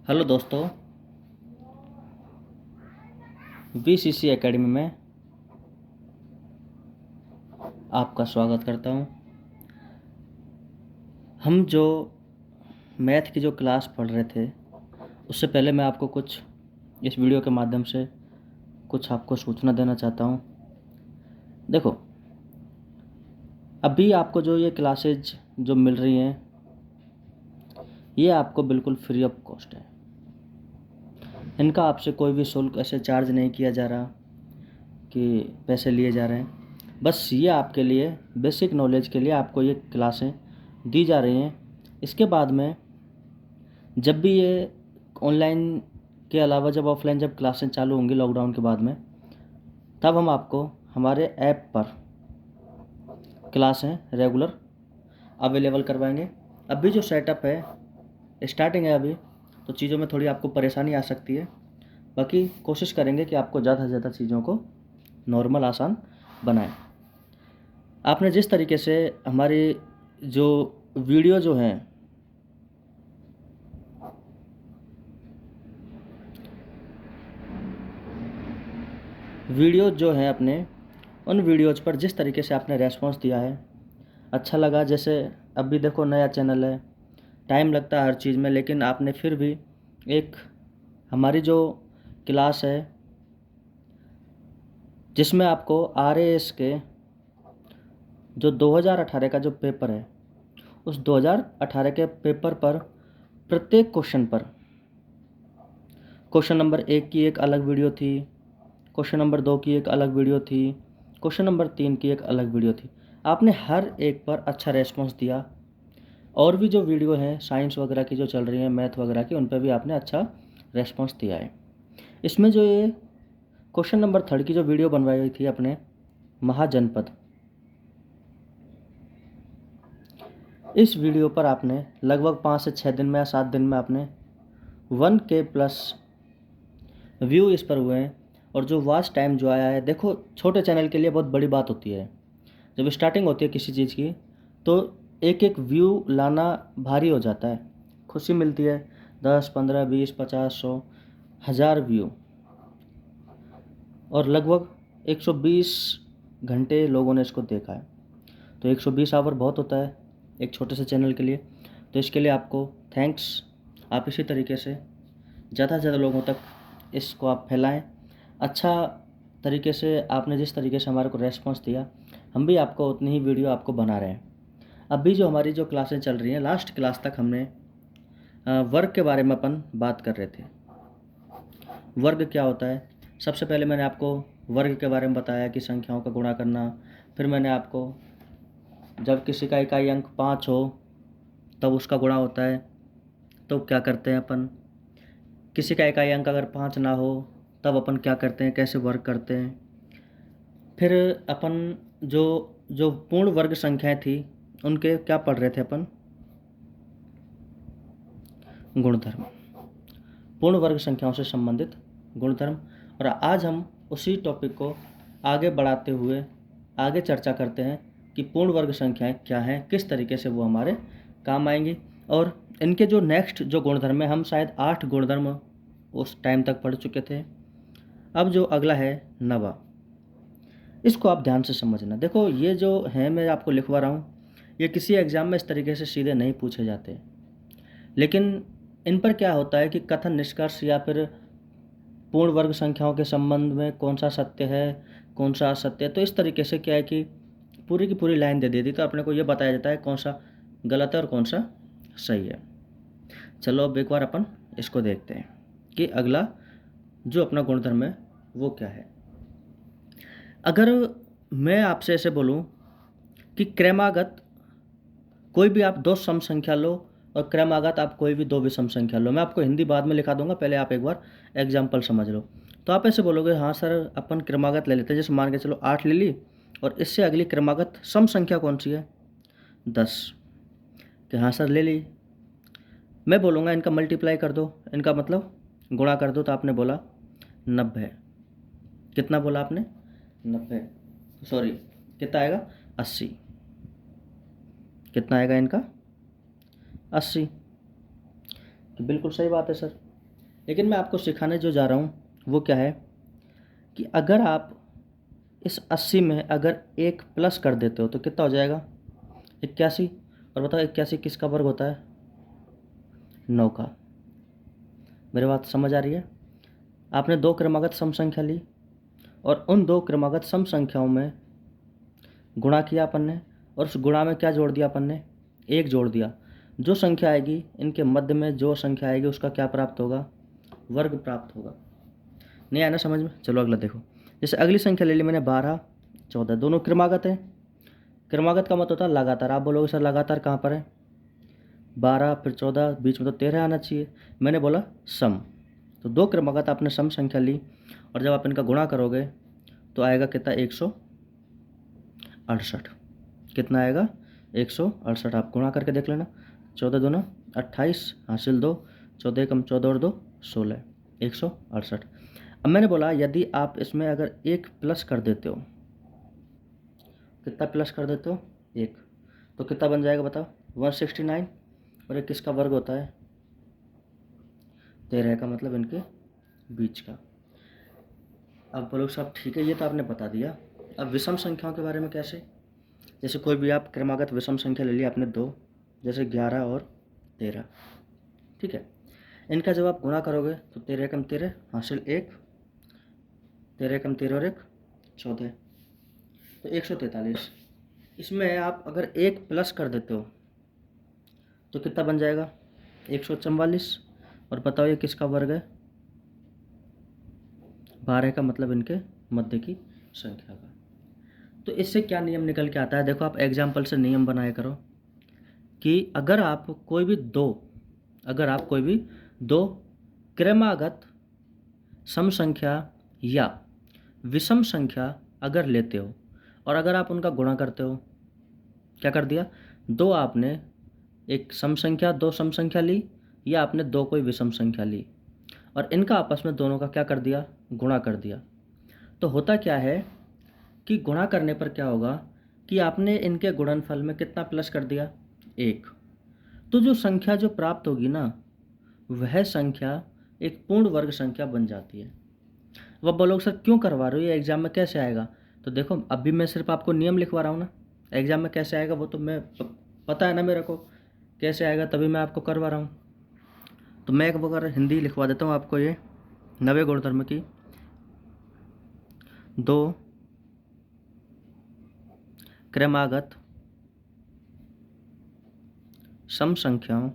Hello दोस्तों, VCC academy में आपका स्वागत करता हूं। हम जो मैथ की जो क्लास पढ़ रहे थे उससे पहले मैं आपको कुछ इस वीडियो के माध्यम से कुछ आपको सूचना देना चाहता हूं। देखो, अभी आपको जो ये क्लासेज जो मिल रही हैं ये आपको बिल्कुल फ्री ऑफ कॉस्ट है। इनका आपसे कोई भी शुल्क ऐसे चार्ज नहीं किया जा रहा कि पैसे लिए जा रहे हैं। बस ये आपके लिए बेसिक नॉलेज के लिए आपको ये क्लासें दी जा रही हैं। इसके बाद में जब भी ये ऑनलाइन के अलावा जब ऑफलाइन जब क्लासें चालू होंगी लॉकडाउन के बाद में, तब हम आपको हमारे ऐप पर क्लासें रेगुलर अवेलेबल करवाएंगे। अभी जो सेटअप है स्टार्टिंग है अभी, तो चीज़ों में थोड़ी आपको परेशानी आ सकती है। बाकी कोशिश करेंगे कि आपको ज़्यादा से ज़्यादा चीज़ों को नॉर्मल आसान बनाएं। आपने जिस तरीके से हमारी जो वीडियो जो हैं अपने उन वीडियोज़ पर जिस तरीके से आपने रेस्पॉन्स दिया है अच्छा लगा। जैसे अभी देखो नया चैनल है, टाइम लगता है हर चीज़ में, लेकिन आपने फिर भी एक हमारी जो क्लास है जिसमें आपको RAS के जो 2018 का जो पेपर है उस 2018 के पेपर पर प्रत्येक क्वेश्चन पर क्वेश्चन नंबर 1 की एक अलग वीडियो थी, क्वेश्चन नंबर 2 की एक अलग वीडियो थी, क्वेश्चन नंबर 3 की एक अलग वीडियो थी। आपने हर एक पर अच्छा रेस्पॉन्स दिया। और भी जो वीडियो हैं साइंस वगैरह की जो चल रही हैं, मैथ वगैरह की, उन पर भी आपने अच्छा रेस्पॉन्स दिया है। इसमें जो ये क्वेश्चन नंबर 3 की जो वीडियो बनवाई हुई थी अपने महाजनपद, इस वीडियो पर आपने लगभग 5 से 6 दिन में या 7 दिन में आपने 1K प्लस व्यू इस पर हुए हैं। और जो वॉच टाइम जो आया है, देखो छोटे चैनल के लिए बहुत बड़ी बात होती है। जब स्टार्टिंग होती है किसी चीज़ की तो एक एक व्यू लाना भारी हो जाता है। खुशी मिलती है 10, 15, 20, 50, 100, 1000 व्यू, और लगभग 120 घंटे लोगों ने इसको देखा है। तो 120 आवर बहुत होता है एक छोटे से चैनल के लिए। तो इसके लिए आपको थैंक्स। आप इसी तरीके से ज़्यादा से ज़्यादा लोगों तक इसको आप फैलाएं। अच्छा तरीके से आपने जिस तरीके से हमारे को रेस्पॉन्स दिया, हम भी आपको उतनी ही वीडियो आपको बना रहे हैं। अभी जो हमारी जो क्लासें चल रही हैं, लास्ट क्लास तक हमने वर्ग के बारे में अपन बात कर रहे थे। वर्ग क्या होता है? सबसे पहले मैंने आपको वर्ग के बारे में बताया कि संख्याओं का गुणा करना। फिर मैंने आपको जब किसी का इकाई अंक 5 हो तब उसका गुणा होता है, तो क्या करते हैं अपन। किसी का इकाई अंक अगर 5 ना हो तब अपन क्या करते हैं, कैसे वर्ग करते हैं। फिर अपन जो जो पूर्ण वर्ग संख्याएं थी उनके क्या पढ़ रहे थे अपन, गुणधर्म, पूर्ण वर्ग संख्याओं से संबंधित गुणधर्म। और आज हम उसी टॉपिक को आगे बढ़ाते हुए आगे चर्चा करते हैं कि पूर्ण वर्ग संख्याएं क्या हैं, किस तरीके से वो हमारे काम आएंगी। और इनके जो नेक्स्ट जो गुणधर्म है, हम शायद 8 गुणधर्म उस टाइम तक पढ़ चुके थे। अब जो अगला है नवा, इसको आप ध्यान से समझना। देखो ये जो है मैं आपको लिखवा रहा हूँ, ये किसी एग्ज़ाम में इस तरीके से सीधे नहीं पूछे जाते, लेकिन इन पर क्या होता है कि कथन, निष्कर्ष या फिर पूर्ण वर्ग संख्याओं के संबंध में कौन सा सत्य है कौन सा असत्य है। तो इस तरीके से क्या है कि पूरी की पूरी लाइन दे दी थी, तो अपने को ये बताया जाता है कौन सा गलत है और कौन सा सही है। चलो अब एक बार अपन इसको देखते हैं कि अगला जो अपना गुणधर्म है वो क्या है। अगर मैं आपसे ऐसे बोलूं कि क्रमागत कोई भी आप 2 सम संख्या लो और क्रमागत आप कोई भी 2 विषम संख्या लो, मैं आपको हिंदी बाद में लिखा दूंगा, पहले आप एक बार एग्जाम्पल समझ लो। तो आप ऐसे बोलोगे हाँ सर अपन क्रमागत ले लेते हैं। जैसे मान के चलो 8 ले ली और इससे अगली क्रमागत सम संख्या कौन सी है, 10, कि हाँ सर ले ली। मैं बोलूँगा इनका मल्टीप्लाई कर दो, इनका मतलब गुणा कर दो, तो आपने बोला 90। कितना बोला आपने, 90, सॉरी कितना आएगा, 80। कितना आएगा इनका, 80। तो बिल्कुल सही बात है सर। लेकिन मैं आपको सिखाने जो जा रहा हूँ वो क्या है कि अगर आप इस 80 में अगर एक प्लस कर देते हो तो कितना हो जाएगा 81। और बताओ 81 किसका वर्ग होता है 9 का। मेरी बात समझ आ रही है। आपने दो क्रमागत सम संख्या ली और उन दो क्रमागत सम संख्याओं में गुणा किया अपन ने, और उस गुणा में क्या जोड़ दिया अपन ने एक जोड़ दिया। जो संख्या आएगी इनके मध्य में जो संख्या आएगी उसका क्या प्राप्त होगा वर्ग प्राप्त होगा। नहीं आया ना समझ में। चलो अगला देखो। जैसे अगली संख्या ले ली मैंने 12 14, दोनों क्रमागत है। क्रमागत का मतलब होता है लगातार। आप बोलोगे सर लगातार कहाँ पर है 12 फिर 14 बीच में तो 13 आना चाहिए। मैंने बोला सम। तो दो क्रमागत आपने सम संख्या ली और जब आप इनका गुणा करोगे तो आएगा कितना 168। कितना आएगा 168। आप गुणा करके देख लेना। 14 दूना 28 हासिल 2, 14 एकम 14 और 2 16, 168। अब मैंने बोला यदि आप इसमें अगर एक प्लस कर देते हो, कितना प्लस कर देते हो एक, तो कितना बन जाएगा बताओ 169। और एक किसका वर्ग होता है 13 का, मतलब इनके बीच का। अब बोलो साहब ठीक है ये तो आपने बता दिया। अब विषम संख्याओं के बारे में कैसे। जैसे कोई भी आप क्रमागत विषम संख्या ले लिया आपने दो, जैसे 11 और 13, ठीक है। इनका जब आप गुणा करोगे तो 13 कम 13 हासिल 1, 13 कम 13 और 1 14, तो 143। इसमें आप अगर एक प्लस कर देते हो तो कितना बन जाएगा 144। और बताओ ये किसका वर्ग है 12 का, मतलब इनके मध्य की संख्या का। तो इससे क्या नियम निकल के आता है देखो, आप एग्जाम्पल से नियम बनाया करो कि अगर आप कोई भी दो क्रमागत सम संख्या या विषम संख्या अगर लेते हो और अगर आप उनका गुणा करते हो, क्या कर दिया दो आपने एक सम संख्या दो सम संख्या ली या आपने दो कोई विषम संख्या ली और इनका आपस में दोनों का क्या कर दिया गुणा कर दिया, तो होता क्या है कि गुणा करने पर क्या होगा कि आपने इनके गुणनफल में कितना प्लस कर दिया एक। तो जो संख्या जो प्राप्त होगी ना वह संख्या एक पूर्ण वर्ग संख्या बन जाती है। अब बोलोगे सर क्यों करवा रहे हो ये एग्जाम में कैसे आएगा। तो देखो अभी मैं सिर्फ आपको नियम लिखवा रहा हूँ ना, एग्जाम में कैसे आएगा वो तो मैं पता है ना मेरे को कैसे आएगा, तभी मैं आपको करवा रहा हूँ। तो मैं एक बार हिंदी लिखवा देता हूँ आपको। ये 90 गुणधर्म की दो क्रमागत सम संख्याओं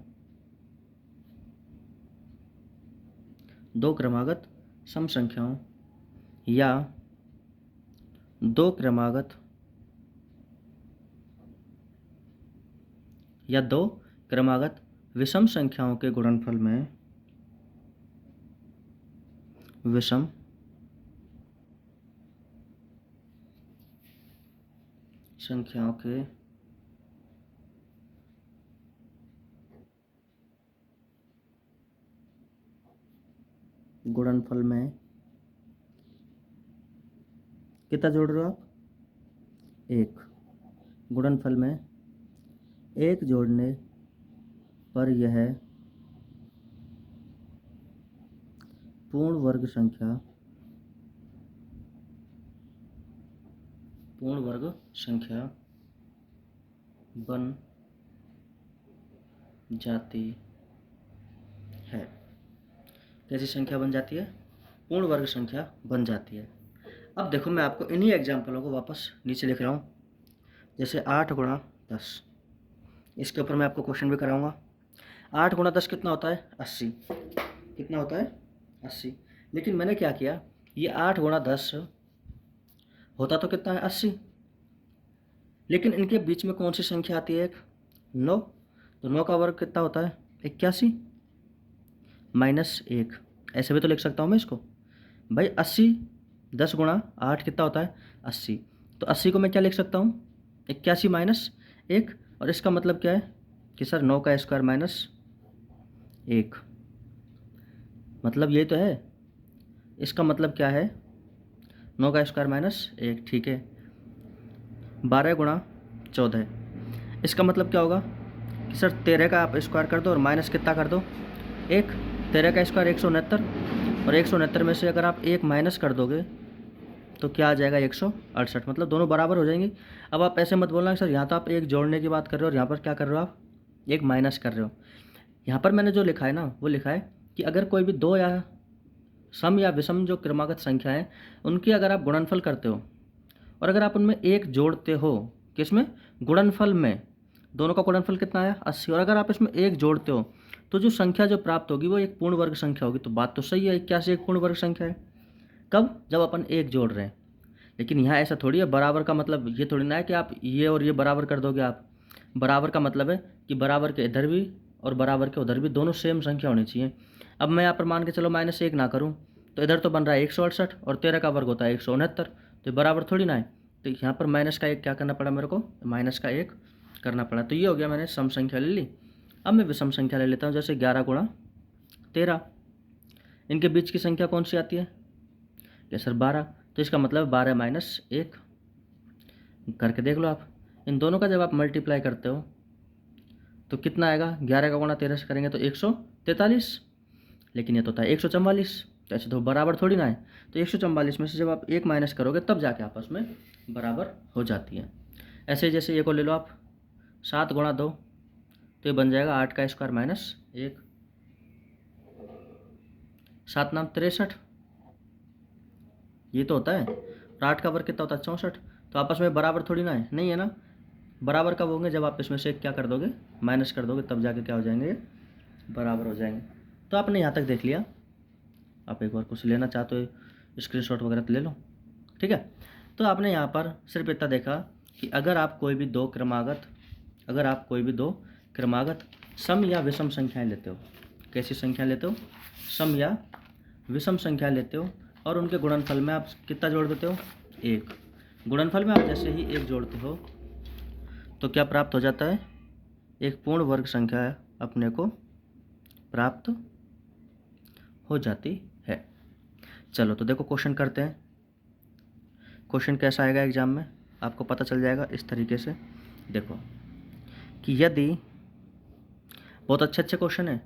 या दो क्रमागत विषम संख्याओं के गुणनफल में विषम संख्याओं के गुणनफल में कितना जोड़ रहे हो आप एक। गुणनफल में एक जोड़ने पर यह पूर्ण वर्ग संख्या बन जाती है। कैसी संख्या बन जाती है पूर्ण वर्ग संख्या बन जाती है। अब देखो मैं आपको इन्हीं एग्जाम्पलों को वापस नीचे लिख रहा हूँ। जैसे 8 गुणा 10, इसके ऊपर मैं आपको क्वेश्चन भी कराऊंगा। 8 गुणा 10 कितना होता है 80। कितना होता है 80। लेकिन मैंने क्या किया ये 8 गुणा 10 होता तो कितना है 80, लेकिन इनके बीच में कौन सी संख्या आती है एक 9। तो 9 का वर्ग कितना होता है 81 माइनस 1। ऐसे भी तो लिख सकता हूँ मैं इसको भाई 80 10 गुणा 8 कितना होता है 80। तो 80 को मैं क्या लिख सकता हूँ 81 माइनस 1। और इसका मतलब क्या है कि सर 9 का स्क्वायर माइनस 1, मतलब यही तो है। इसका मतलब क्या है 9 का स्क्वायर माइनस 1, ठीक है। 12 गुणा 14, इसका मतलब क्या होगा कि सर 13 का आप स्क्वायर कर दो और माइनस कितना कर दो 1। 13 का स्क्वायर 169, और 169 में से अगर आप एक माइनस कर दोगे तो क्या आ जाएगा 168, मतलब दोनों बराबर हो जाएंगे। अब आप ऐसे मत बोलना कि सर यहाँ तो आप एक जोड़ने की बात कर रहे हो और यहाँ पर क्या कर रहे हो, आप एक माइनस कर रहे हो। यहाँ पर मैंने जो लिखा है ना, वो लिखा है कि अगर कोई भी दो या सम या विषम जो क्रमागत संख्या है उनकी अगर आप गुणनफल करते हो और अगर आप उनमें एक जोड़ते हो, किसमें, गुणनफल में, दोनों का गुणनफल कितना आया 80, और अगर आप इसमें एक जोड़ते हो तो जो संख्या जो प्राप्त होगी वो एक पूर्ण वर्ग संख्या होगी। तो बात तो सही है, 81 एक पूर्ण वर्ग संख्या है। कब, जब अपन एक जोड़ रहे हैं। लेकिन यहाँ ऐसा थोड़ी है, बराबर का मतलब ये थोड़ी ना है कि आप ये और ये बराबर कर दोगे। आप बराबर का मतलब है कि बराबर के इधर भी और बराबर के उधर भी दोनों सेम संख्या होनी चाहिए। अब मैं यहाँ पर मान के चलो -1 ना करूँ तो इधर तो बन रहा है 168 और 13 का वर्ग होता है 169, तो बराबर थोड़ी ना है। तो यहाँ पर माइनस का एक क्या करना पड़ा मेरे को, माइनस का एक करना पड़ा। तो ये हो गया, मैंने सम संख्या ले ली। अब मैं विषम संख्या ले लेता हूँ, जैसे 11 गुणा 13, इनके बीच की संख्या कौन सी आती है, क्या सर 12, तो इसका मतलब 12 माइनस 1 करके देख लो आप। इन दोनों का जब आप मल्टीप्लाई करते हो तो कितना आएगा, 11 का गुणा 13 से करेंगे तो 143, लेकिन ये तो होता है 144, तो ऐसे तो बराबर थोड़ी ना है। तो 144 में से जब आप एक माइनस करोगे तब जाके आपस में बराबर हो जाती है। ऐसे जैसे ये को ले लो आप, 7 गुणा 2, तो ये बन जाएगा 8 का स्क्वायर माइनस 1, 7 नाम 63, ये तो होता है। और 8 का वर्ग कितना होता है 64, तो आपस में बराबर थोड़ी ना है, नहीं है ना। बराबर कब होंगे, जब आप इसमें से क्या कर दोगे, माइनस कर दोगे, तब जाके क्या हो जाएंगे, बराबर हो जाएंगे। तो आपने यहाँ तक देख लिया। आप एक बार कुछ लेना चाहते हो स्क्रीनशॉट वगैरह तो ले लो, ठीक है। तो आपने यहाँ पर सिर्फ इतना देखा कि अगर आप कोई भी दो क्रमागत सम या विषम संख्याएं लेते हो, कैसी संख्या लेते हो, सम या विषम संख्या लेते हो, और उनके गुणनफल में आप कितना जोड़ देते हो, एक। गुणनफल में आप जैसे ही एक जोड़ते हो तो क्या प्राप्त हो जाता है, एक पूर्ण वर्ग संख्या अपने को प्राप्त हो जाती है। चलो तो देखो क्वेश्चन करते हैं। क्वेश्चन कैसा आएगा एग्जाम में आपको पता चल जाएगा इस तरीके से। देखो कि यदि, बहुत अच्छे क्वेश्चन है,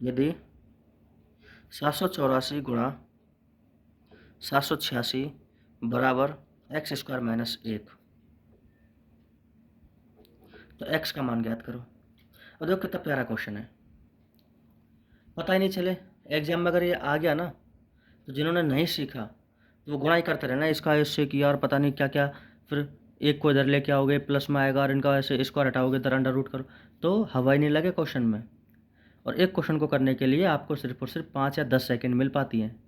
यदि 784 गुणा 786 बराबर एक्स स्क्वायर माइनस 1, तो एक्स का मान ज्ञात करो। और देखो कितना प्यारा क्वेश्चन है, पता ही नहीं चले। एग्जाम में अगर ये आ गया ना तो जिन्होंने नहीं सीखा तो वो गुणा ही करते रहना, इसका इससे किया और पता नहीं क्या क्या, फिर एक को इधर लेके आओगे प्लस में आएगा और इनका ऐसे स्क्वायर हटाओगे इधर अंडर रूट करो, तो हवा ही नहीं लगे क्वेश्चन में। और एक क्वेश्चन को करने के लिए आपको सिर्फ और सिर्फ 5 या 10 सेकंड मिल पाती हैं,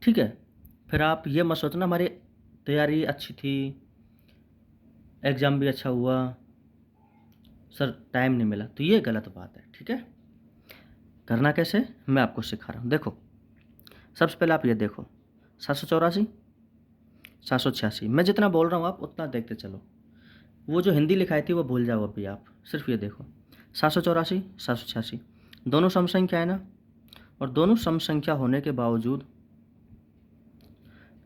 ठीक है। फिर आप ये मत सोचना हमारी तैयारी अच्छी थी, एग्ज़ाम भी अच्छा हुआ, सर टाइम नहीं मिला, तो ये गलत बात है, ठीक है। करना कैसे मैं आपको सिखा रहा हूँ। देखो सबसे पहले आप ये देखो 784 786, मैं जितना बोल रहा हूँ आप उतना देखते चलो। वो जो हिंदी लिखाई थी वो भूल जाओ अभी, आप सिर्फ ये देखो 784 786 दोनों सम संख्या है ना, और दोनों सम संख्या होने के बावजूद,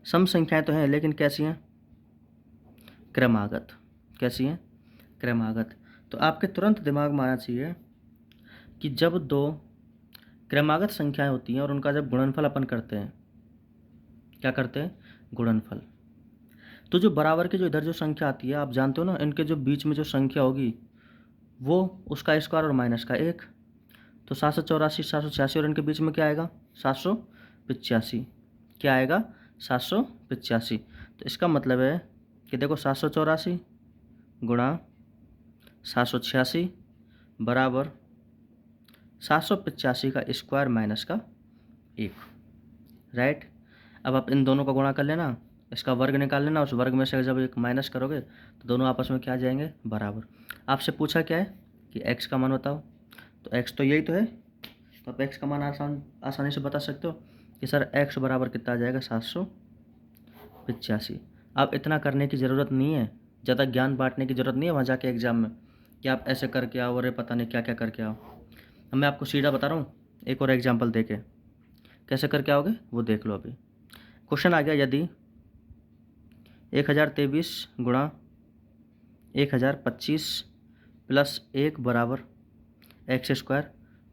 सम संख्याएं तो हैं लेकिन कैसी हैं, क्रमागत। कैसी हैं, क्रमागत। तो आपके तुरंत दिमाग में आना चाहिए कि जब दो क्रमागत संख्याएं होती हैं और उनका जब गुणनफल अपन करते हैं, क्या करते हैं, गुणनफल, तो जो बराबर की जो इधर जो संख्या आती है आप जानते हो ना, इनके जो बीच में जो संख्या होगी वो उसका स्क्वायर और माइनस का 1, तो 784 786 और इनके बीच में क्या आएगा 785, क्या आएगा 785। तो इसका मतलब है कि देखो 784 गुणा 786 बराबर 785 का स्क्वायर माइनस का 1, राइट। अब आप इन दोनों का गुणा कर लेना, इसका वर्ग निकाल लेना, उस वर्ग में से जब एक माइनस करोगे तो दोनों आपस में क्या आ जाएंगे, बराबर। आपसे पूछा क्या है कि x का मान बताओ, तो x तो यही तो है, तो आप x का मान आसानी से बता सकते हो कि सर x बराबर कितना आ जाएगा 785। अब इतना करने की ज़रूरत नहीं है, ज़्यादा ज्ञान बांटने की ज़रूरत नहीं है वहाँ जाके एग्ज़ाम में कि आप ऐसे करके आओ और पता नहीं क्या क्या करके आओ। अब मैं आपको सीधा बता रहा हूँ, एक और एग्जाम्पल देके कैसे करके आओगे वो देख लो। अभी क्वेश्चन आ गया, यदि 1023 गुणा 1025 प्लस 1 बराबर एक्स स्क्वायर,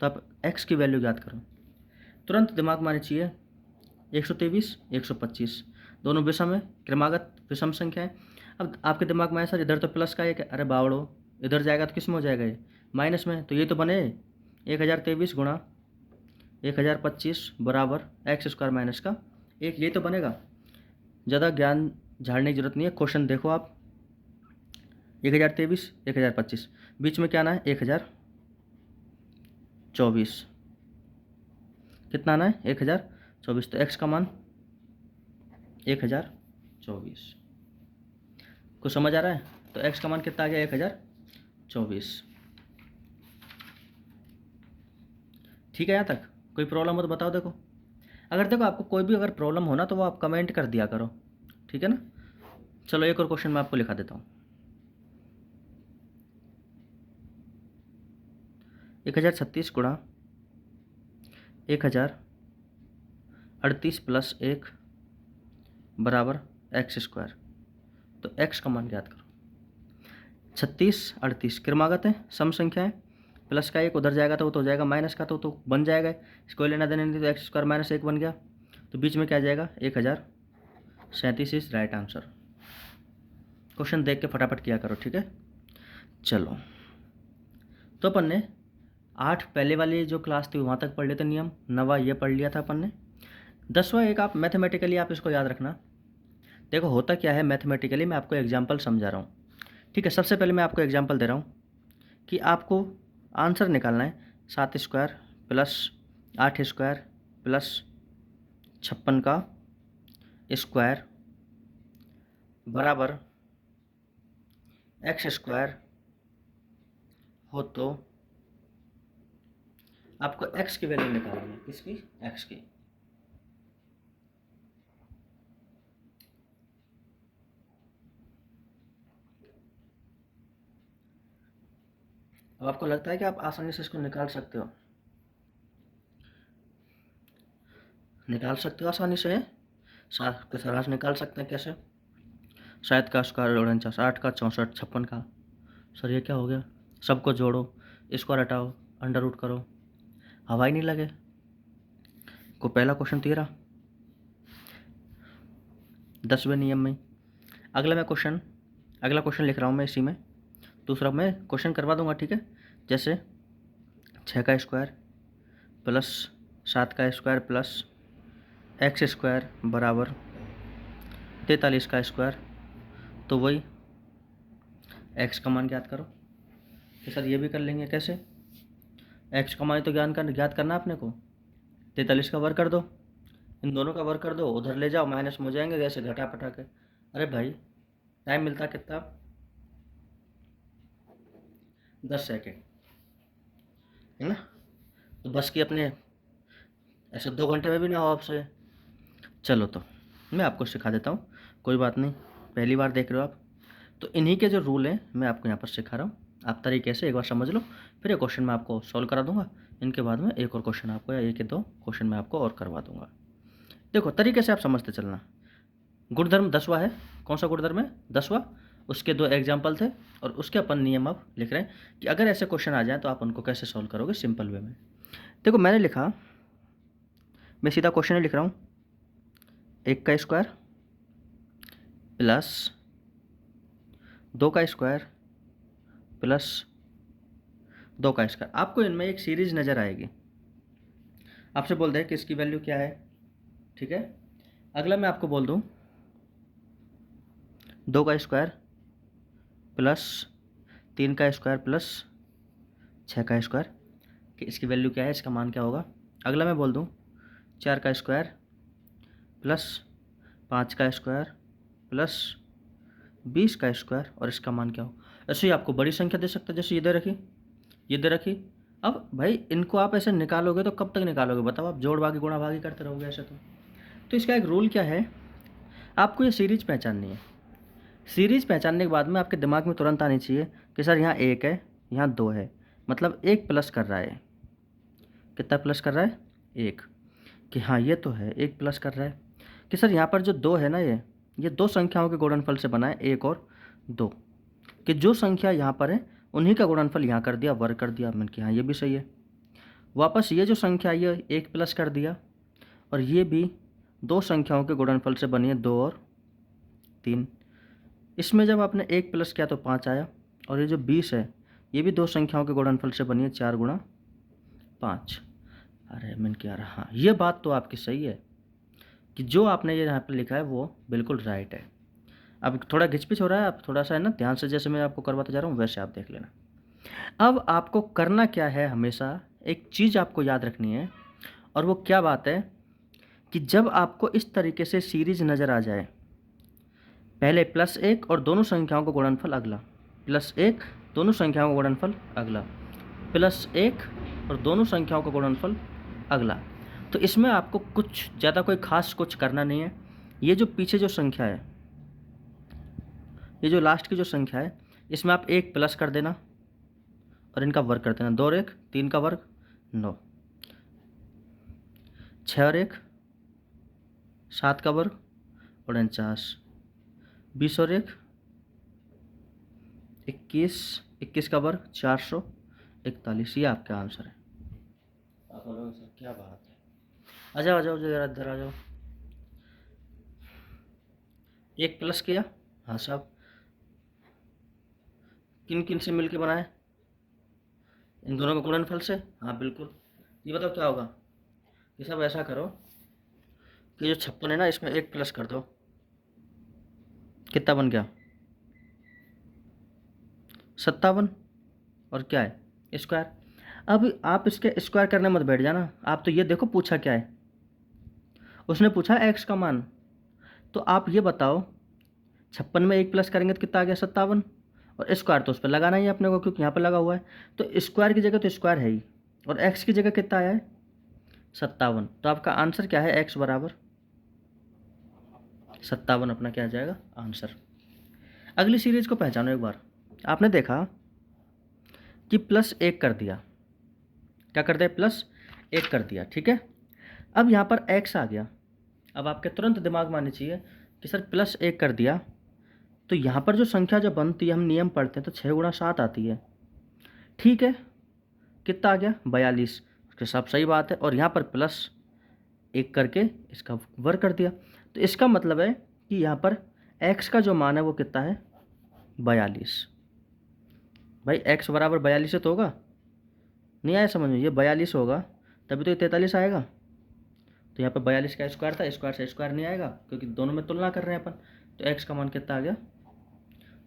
तो आप x की वैल्यू ज्ञात करो। तुरंत दिमाग में आनी चाहिए 123, 125 दोनों विषम है, क्रमागत विषम संख्या है। अब आपके दिमाग में आया सर इधर तो प्लस का 1 है, अरे बावड़ो इधर जाएगा तो किस में हो जाएगा, ये माइनस में, तो ये तो बने 1023 गुणा 1025 बराबर x² माइनस का 1, ये तो बनेगा। ज़्यादा ज्ञान झाड़ने की जरूरत नहीं है, क्वेश्चन देखो आप। 1023, 1025 बीच में क्या आना है 1024, कितना आना है 1024, तो x का मान 1024। कुछ समझ आ रहा है? तो x का मान कितना आ गया 1024। ठीक है, यहाँ तक कोई प्रॉब्लम हो तो बताओ। देखो अगर देखो आपको कोई भी अगर प्रॉब्लम हो ना तो वो आप कमेंट कर दिया करो, ठीक है ना। चलो एक और क्वेश्चन मैं आपको लिखा देता हूँ। 1036 गुणा 1038 प्लस 1 बराबर x²। तो x का मान ज्ञात करो। 36, 38 क्रमागत है, सम संख्या है, प्लस का 1 उधर जाएगा तो वो तो हो जाएगा, माइनस का तो बन जाएगा, इसको लेना देना नहीं, तो x² माइनस 1 बन गया, तो बीच में क्या आ जाएगा 1037 इज राइट आंसर। क्वेश्चन देख के फटाफट किया करो, ठीक है। चलो तो अपन ने 8 पहले वाली जो क्लास थी वहाँ तक पढ़ लेते नियम, 9वां ये पढ़ लिया था अपन ने। 10वां एक आप मैथमेटिकली आप इसको याद रखना। देखो होता क्या है मैथमेटिकली, मैं आपको एग्जांपल समझा रहा हूँ, ठीक है। सबसे पहले मैं आपको एग्जांपल दे रहा हूँ कि आपको आंसर निकालना है 7² प्लस 8² प्लस 56 का स्क्वायर बराबर x² हो, तो आपको x की वैल्यू निकालनी है, किसकी, x की। अब आपको लगता है कि आप आसानी से इसको निकाल सकते हो, आसानी से। सराज निकाल सकते हैं कैसे, 7 का स्क्वायर 49, 8 का 64, 56 का। सर ये क्या हो गया, सबको जोड़ो, स्क्वायर हटाओ, अंडर रूट करो, हवा ही नहीं लगे। को पहला क्वेश्चन 13 10वें नियम में। अगला क्वेश्चन लिख रहा हूँ मैं इसी में, दूसरा मैं क्वेश्चन करवा दूंगा, ठीक है। जैसे 6 का स्क्वायर प्लस 7 का स्क्वायर प्लस x² बराबर 43 का स्क्वायर, तो वही x का मान ज्ञात करो। तो सर ये भी कर लेंगे, कैसे, x का मान तो ज्ञात करना आपने को, 43 का वर्ग कर दो, इन दोनों का वर्ग कर दो, उधर ले जाओ, माइनस में हो जाएंगे जैसे घटा पटा के। अरे भाई टाइम मिलता कितना, 10 सेकेंड है ना, तो बस की अपने ऐसे 2 घंटे में भी ना हो आपसे। चलो तो मैं आपको सिखा देता हूँ, कोई बात नहीं, पहली बार देख रहे हो आप, तो इन्हीं के जो रूल हैं मैं आपको यहाँ पर सिखा रहा हूँ, आप तरीके से एक बार समझ लो, फिर ये क्वेश्चन मैं आपको सॉल्व करा दूंगा। इनके बाद में एक और क्वेश्चन आपको, या 1 या 2 क्वेश्चन मैं आपको और करवा दूंगा। देखो तरीके से आप समझते चलना। गुणधर्म 10वां है, कौन सा गुणधर्म है 10वां, उसके 2 एग्जाम्पल थे, और उसके अपन नियम अब लिख रहे हैं कि अगर ऐसे क्वेश्चन आ जाए तो आप उनको कैसे सॉल्व करोगे सिंपल वे में। देखो मैंने लिखा, मैं सीधा क्वेश्चन ही लिख रहा हूँ, 1 का स्क्वायर प्लस 2 का स्क्वायर प्लस 2 का स्क्वायर। आपको इनमें एक सीरीज नज़र आएगी, आपसे बोल दे कि इसकी वैल्यू क्या है, ठीक है। अगला मैं आपको बोल दूँ 2 का स्क्वायर प्लस 3 का स्क्वायर प्लस 6 का स्क्वायर, कि इसकी वैल्यू क्या है, इसका मान क्या होगा। अगला मैं बोल दूँ 4 का स्क्वायर प्लस 5 का स्क्वायर प्लस 20 का स्क्वायर, और इसका मान क्या हो। ऐसे ही आपको बड़ी संख्या दे सकता है, जैसे ये दे रखी, ये दे रखी। अब भाई इनको आप ऐसे निकालोगे तो कब तक निकालोगे बताओ, आप जोड़ भागी गुणा भागी करते रहोगे ऐसे तो इसका एक रूल क्या है, आपको ये सीरीज पहचाननी है। सीरीज पहचानने के बाद में आपके दिमाग में तुरंत आनी चाहिए कि सर यहाँ 1 है, यहाँ 2 है, मतलब 1 प्लस कर रहा है, कितना प्लस कर रहा है 1, कि हाँ ये तो है 1 प्लस कर रहा है, कि सर यहाँ पर जो 2 है ना, ये 2 संख्याओं के गुणनफल से बना है, 1 और 2, कि जो संख्या यहाँ पर है उन्हीं का गुणनफल यहाँ कर दिया, वर्ग कर दिया। मैंने कि हाँ ये भी सही है। वापस ये जो संख्या ये 1 प्लस कर दिया, और ये भी दो संख्याओं के गुणनफल से बनी है, 2 और 3। इसमें जब आपने 1 प्लस किया तो 5 आया, और ये जो 20 है ये भी दो संख्याओं के गुणनफल से बनी है, 4 गुणा 5। अरे मैंने क्या रहा, हाँ ये बात तो आपकी सही है कि जो आपने ये यहाँ पर लिखा है वो बिल्कुल राइट है। अब थोड़ा घिचपिच हो रहा है, आप थोड़ा सा है ना ध्यान से, जैसे मैं आपको करवाता जा रहा हूँ वैसे आप देख लेना। अब आपको करना क्या है, हमेशा एक चीज़ आपको याद रखनी है, और वो क्या बात है कि जब आपको इस तरीके से सीरीज नज़र आ जाए, पहले +1 और दोनों संख्याओं का गुणनफल अगला, +1 दोनों संख्याओं का गुणनफल अगला, +1 और दोनों संख्याओं का गुणनफल अगला, तो इसमें आपको कुछ ज़्यादा कोई खास कुछ करना नहीं है। ये जो पीछे जो संख्या है, ये जो लास्ट की जो संख्या है, इसमें आप 1 प्लस कर देना और इनका वर्ग कर देना। 2 और 1 3 का वर्ग 9, 6 और 1 7 का वर्ग 49, 20 और 1 21, 21 का वर्ग 441। ये आपका आंसर है। आप बोलोगे सर क्या बात है, आ जाओ जरा इधर आ जाओ। 1 प्लस किया, हाँ साहब, किन किन से मिलके बनाए, इन दोनों के गुणनफल से, हाँ बिल्कुल। ये बताओ क्या होगा कि सब ऐसा करो कि जो 56 है ना इसमें 1 प्लस कर दो, कितना बन गया 57, और क्या है स्क्वायर। अब आप इसके स्क्वायर करने मत बैठ जाना, आप तो ये देखो पूछा क्या है, उसने पूछा x का मान। तो आप ये बताओ 56 में 1 प्लस करेंगे तो कितना आ गया 57, और स्क्वायर तो उस पर लगाना ही है अपने को क्योंकि यहाँ पर लगा हुआ है, तो स्क्वायर की जगह तो स्क्वायर है ही, और x की जगह कितना आया है 57। तो आपका आंसर क्या है, x बराबर 57 अपना क्या आ जाएगा आंसर। अगली सीरीज को पहचानो एक बार। आपने देखा कि +1 कर दिया, क्या कर दिया +1 कर दिया, ठीक है। अब यहाँ पर x आ गया, अब आपके तुरंत दिमाग में आनी चाहिए कि सर +1 कर दिया, तो यहाँ पर जो संख्या जो बनती है हम नियम पढ़ते हैं तो 6 गुणा 7 आती है, ठीक है। कितना आ गया 42, उसके सब सही बात है, और यहाँ पर +1 करके इसका वर्ग कर दिया, तो इसका मतलब है कि यहाँ पर x का जो मान है वो कितना है 42। भाई x बराबर 42 तो होगा, नहीं आया समझ में, ये 42 होगा तभी तो ये 43 आएगा। तो यहाँ पर 42 का स्क्वायर था, स्क्वायर से स्क्वायर नहीं आएगा क्योंकि दोनों में तुलना कर रहे हैं अपन, तो x का मान कितना आ गया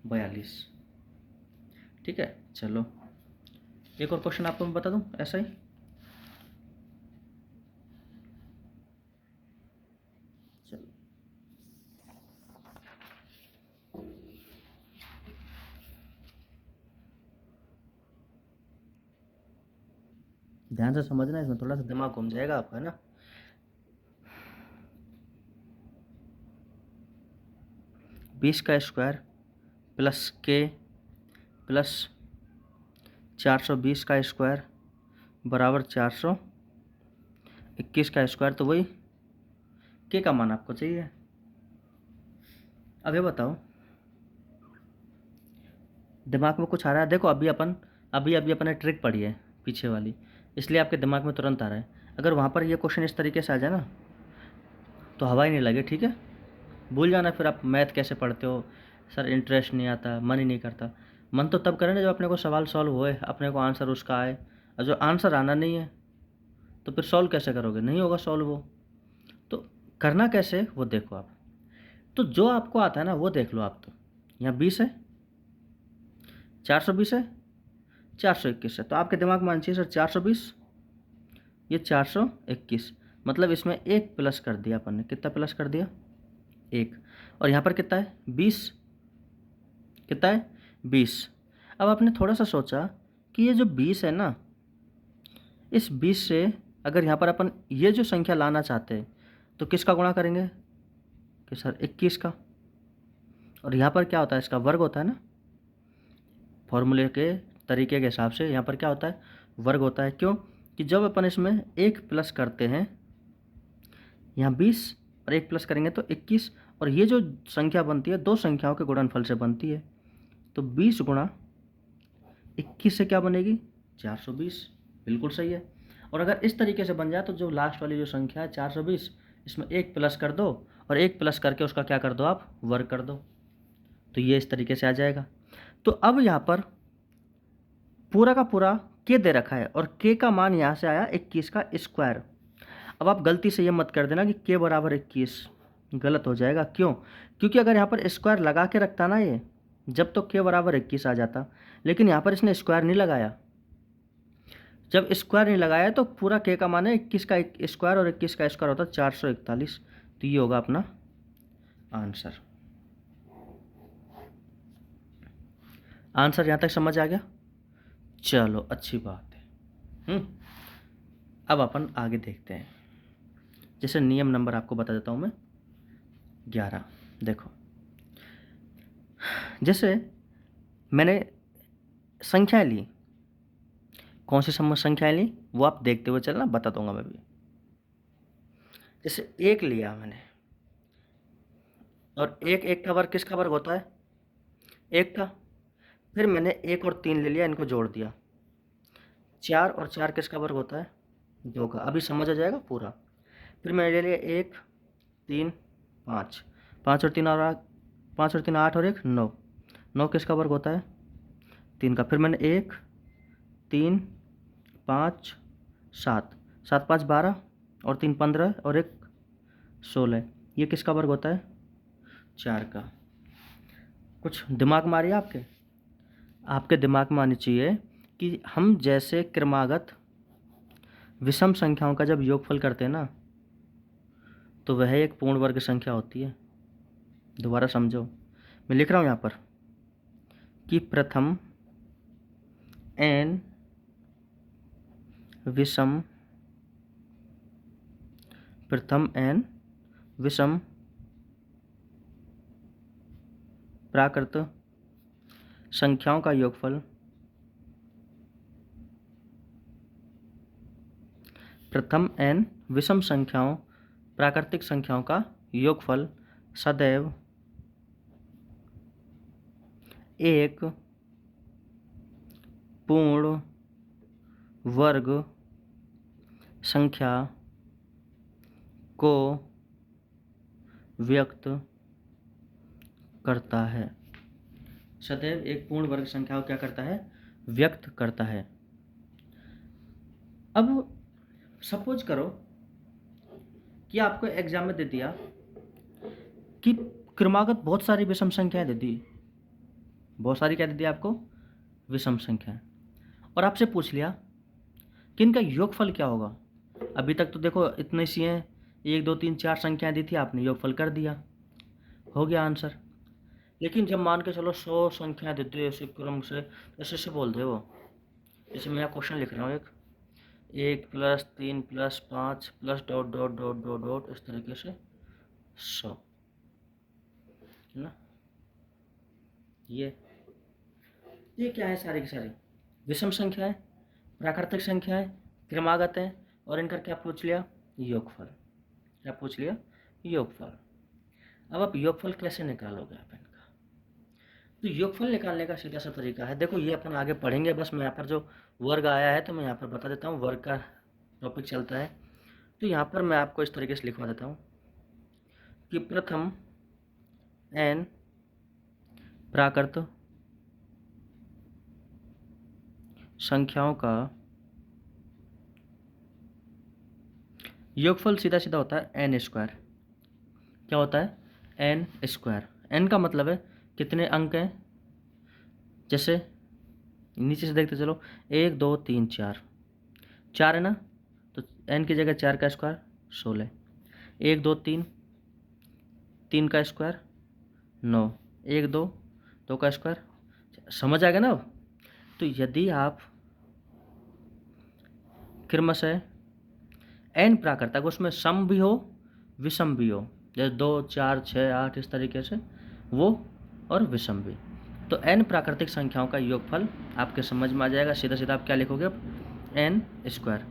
42, ठीक है। चलो एक और क्वेश्चन आपको मैं बता दूं ऐसा ही। चलो ध्यान से समझना, इसमें थोड़ा सा दिमाग घूम जाएगा आपका, है ना। 20 का स्क्वायर प्लस k प्लस 420 का स्क्वायर बराबर 421 का स्क्वायर, तो वही k का मान आपको चाहिए। अब ये बताओ दिमाग में कुछ आ रहा है, देखो अभी अपन ने ट्रिक पढ़ी है पीछे वाली, इसलिए आपके दिमाग में तुरंत आ रहा है। अगर वहाँ पर ये क्वेश्चन इस तरीके से आ जाए ना तो हवा ही नहीं लगे, ठीक है। भूल जाना फिर आप मैथ कैसे पढ़ते हो, सर इंटरेस्ट नहीं आता, मन ही नहीं करता। मन तो तब करें ना जब अपने को सवाल सॉल्व होए, अपने को आंसर उसका आए, और जो आंसर आना नहीं है तो फिर सॉल्व कैसे करोगे, नहीं होगा सॉल्व वो। तो करना कैसे वो देखो आप, तो जो आपको आता है ना वो देख लो आप। तो यहाँ 20 है, 420 है, 421 है, तो आपके दिमाग में आना चाहिए सर 420, ये 421, मतलब इसमें 1 प्लस कर दिया अपन ने, कितना प्लस कर दिया 1, और यहाँ पर कितना है 20, कितना है 20। अब आपने थोड़ा सा सोचा कि ये जो 20 है ना, इस 20 से अगर यहाँ पर अपन ये जो संख्या लाना चाहते हैं तो किसका गुणा करेंगे कि सर 21 का, और यहाँ पर क्या होता है इसका वर्ग होता है ना, फॉर्मूले के तरीके के हिसाब से यहाँ पर क्या होता है वर्ग होता है। क्यों कि जब अपन इसमें 1 प्लस करते हैं, यहाँ 20 और 1 प्लस करेंगे तो 21, और ये जो संख्या बनती है दो संख्याओं के गुणनफल से बनती है, तो 20 गुणा 21 से क्या बनेगी 420, बिल्कुल सही है। और अगर इस तरीके से बन जाए तो जो लास्ट वाली जो संख्या है 420, इसमें 1 प्लस कर दो और 1 प्लस करके उसका क्या कर दो आप, वर्ग कर दो, तो ये इस तरीके से आ जाएगा। तो अब यहाँ पर पूरा का पूरा के दे रखा है और के का मान यहाँ से आया 21 का स्क्वायर। अब आप गलती से ये मत कर देना कि के बराबर 21, गलत हो जाएगा। क्यों? क्योंकि अगर यहाँ पर स्क्वायर लगा के रखता ना ये, जब तो के बराबर 21 आ जाता, लेकिन यहाँ पर इसने स्क्वायर नहीं लगाया। जब स्क्वायर नहीं लगाया तो पूरा के का मान है 21 का स्क्वायर और 21 का स्क्वायर होता है 441। तो ये होगा अपना आंसर। आंसर यहाँ तक समझ आ गया? चलो अच्छी बात है। अब अपन आगे देखते हैं। जैसे नियम नंबर आपको बता देता हूँ मैं 11। देखो, जैसे मैंने संख्याएं ली, कौन सी संख्याएं ली वो आप देखते हुए चलना, बता दूंगा मैं भी। जैसे 1 लिया मैंने, और 1 का वर्ग किसका वर्ग होता है? 1 का। फिर मैंने 1 और 3 ले लिया, इनको जोड़ दिया। 4 और 4 किसका वर्ग होता है? 2 का। अभी समझ आ जाएगा पूरा। फिर मैंने ले लिया 1 3 5, 5 और 3 8 और 1 9, 9 किसका वर्ग होता है? 3 का। फिर मैंने 1 3 5 7, 7 5 12 और 3 15 और 1 16, ये किसका वर्ग होता है? 4 का। कुछ दिमाग में आ रही है आपके दिमाग में आनी चाहिए कि हम जैसे क्रमागत विषम संख्याओं का जब योगफल करते हैं ना, तो वह एक पूर्ण वर्ग संख्या होती है। दोबारा समझो, मैं लिख रहा हूँ यहाँ पर कि प्रथम n विषम प्राकृत संख्याओं का योगफल प्रथम n विषम संख्याओं प्राकृतिक संख्याओं का योगफल सदैव एक पूर्ण वर्ग संख्या को व्यक्त करता है। सदैव एक पूर्ण वर्ग संख्या को क्या करता है? व्यक्त करता है। अब सपोज करो कि आपको एग्जाम में दे दिया कि क्रमागत बहुत सारी विषम संख्याएं दे दी, बहुत सारी क्या दे दी आपको? विषम संख्याएं, और आपसे पूछ लिया कि इनका योगफल क्या होगा। अभी तक तो देखो इतनी सी हैं, 1 2 3 4 संख्याएं दी थी, आपने योगफल कर दिया, हो गया आंसर। लेकिन जब मान के चलो 100 संख्याएं देते हो ऐसे क्रम से, ऐसे बोल दे वो, जैसे मैं क्वेश्चन लिख रहा हूँ, 1 + 3 + 5 + dot dot dot dot dot, इस तरीके से 100, है ना। ये क्या है? सारी की सारी विषम संख्याएं, प्राकृतिक संख्याएं, क्रमागत हैं, और इनका क्या पूछ लिया? योगफल। क्या पूछ लिया? योगफल। अब आप योगफल कैसे निकालोगे आप इनका? तो योगफल निकालने का सीधा सा तरीका है, देखो ये अपन आगे पढ़ेंगे, बस मैं यहाँ पर जो वर्ग आया है तो मैं यहाँ पर बता देता हूँ, वर्ग का टॉपिक चलता है। तो यहाँ पर मैं आपको इस तरीके से लिखवा देता हूँ कि प्रथम n प्राकृत संख्याओं का योगफल सीधा सीधा होता है n स्क्वायर। क्या होता है? n square. n का मतलब है कितने अंक हैं, जैसे नीचे से देखते चलो, 1 2 3 4, 4 है ना, तो n की जगह 4 का स्क्वायर 16, 1 2 3, 3 का स्क्वायर 9, 1 2 2 का स्क्वायर। समझ आ गया ना अब? तो यदि आप क्रमशः n प्राकृतक, उसमें सम भी हो विषम भी हो, जैसे 2 4 6 8 इस तरीके से वो, और विषम भी, तो n प्राकृतिक संख्याओं का योगफल आपके समझ में आ जाएगा। सीधा सीधा आप क्या लिखोगे? अब n स्क्वायर।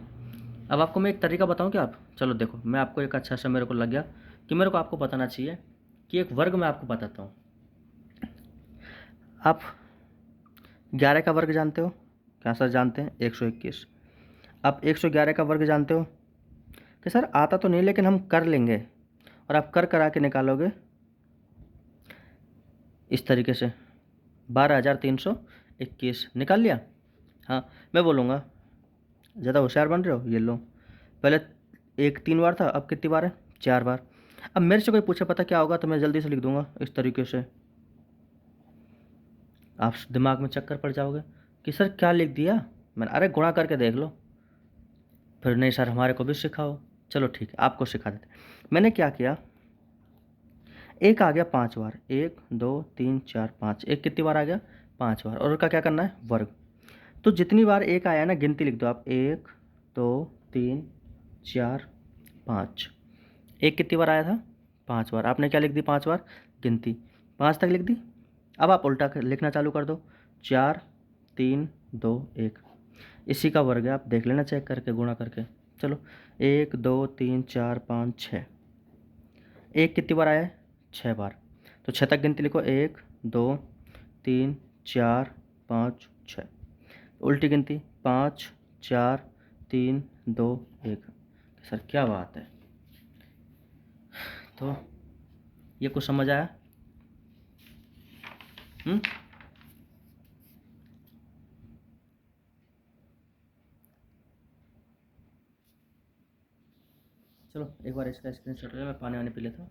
अब आपको मैं एक तरीका बताऊं क्या? आप चलो देखो, मैं आपको एक अच्छा सा मेरे को लग गया कि मेरे को आपको बताना चाहिए कि एक वर्ग मैं आपको बताता हूँ। आप 11 का वर्ग जानते हो? क्या सर जानते हैं? 121। आप 111 का वर्ग जानते हो कि सर आता तो नहीं लेकिन हम कर लेंगे, और आप कर करा के निकालोगे इस तरीके से 12,321 निकाल लिया। हाँ, मैं बोलूँगा ज़्यादा होशियार बन रहे हो, ये लो, पहले एक 3 बार था, अब कितनी बार है, 4 बार। अब मेरे से कोई पूछे पता क्या होगा तो मैं जल्दी से लिख दूंगा इस तरीके से, आप दिमाग में चक्कर पड़ जाओगे कि सर क्या लिख दिया मैंने, अरे गुणा करके देख लो। फिर नहीं सर हमारे को भी सिखाओ, चलो ठीक है आपको सिखा देते। मैंने क्या किया, एक आ गया 5 बार, 1 2 3 4 5, एक कितनी बार आ गया, 5 बार, और उसका क्या करना है, वर्ग। तो जितनी बार एक आया ना गिनती लिख दो आप, 1 2 3 4 5, एक कितनी बार आया था, 5 बार, आपने क्या लिख दी, 5 बार गिनती, 5 तक लिख दी। अब आप उल्टा लिखना चालू कर दो, 4 3 2 1, इसी का वर्ग है, आप देख लेना चेक करके गुणा करके। चलो 1 2 3 4 5 6, एक कितनी बार आया है, 6 बार, तो 6 तक गिनती लिखो, 1 2 3 4 5 6, उल्टी गिनती 5 4 3 2 1। सर क्या बात है, तो ये कुछ समझ आया? चलो एक बार इसका स्क्रीनशॉट ले, मैं पानी वानी पी लेता हूँ।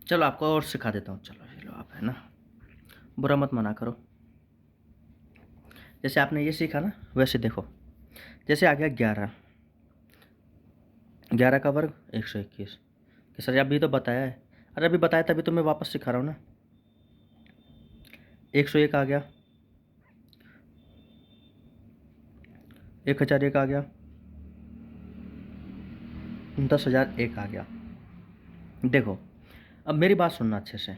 चलो आपको और सिखा देता हूँ, चलो चलो आप है ना, बुरा मत मना करो। जैसे आपने ये सीखा ना वैसे देखो, जैसे आ गया 11, 11 का वर्ग 121, कि सर अभी तो बताया है, अरे अभी बताया तभी तो मैं वापस सिखा रहा हूँ ना। 101 आ गया, 1001 आ गया, 10,001 आ गया। देखो अब मेरी बात सुनना अच्छे से,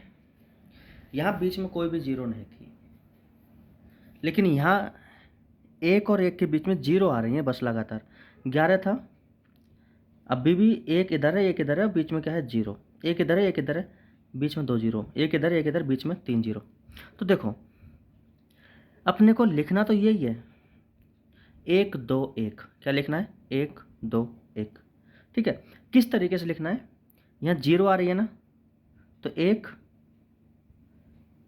यहाँ बीच में कोई भी जीरो नहीं थी, लेकिन यहाँ एक और एक के बीच में जीरो आ रही है बस लगातार। 11 था, अभी भी एक इधर है एक इधर है, बीच में क्या है, जीरो, एक इधर है एक इधर है, बीच में 2 जीरो, एक इधर एक इधर, बीच में 3 जीरो। तो देखो अपने को लिखना तो यही है, 1 2 1, क्या लिखना है, 1 2 1, ठीक है। किस तरीके से लिखना है, यहाँ जीरो आ रही है ना, तो 1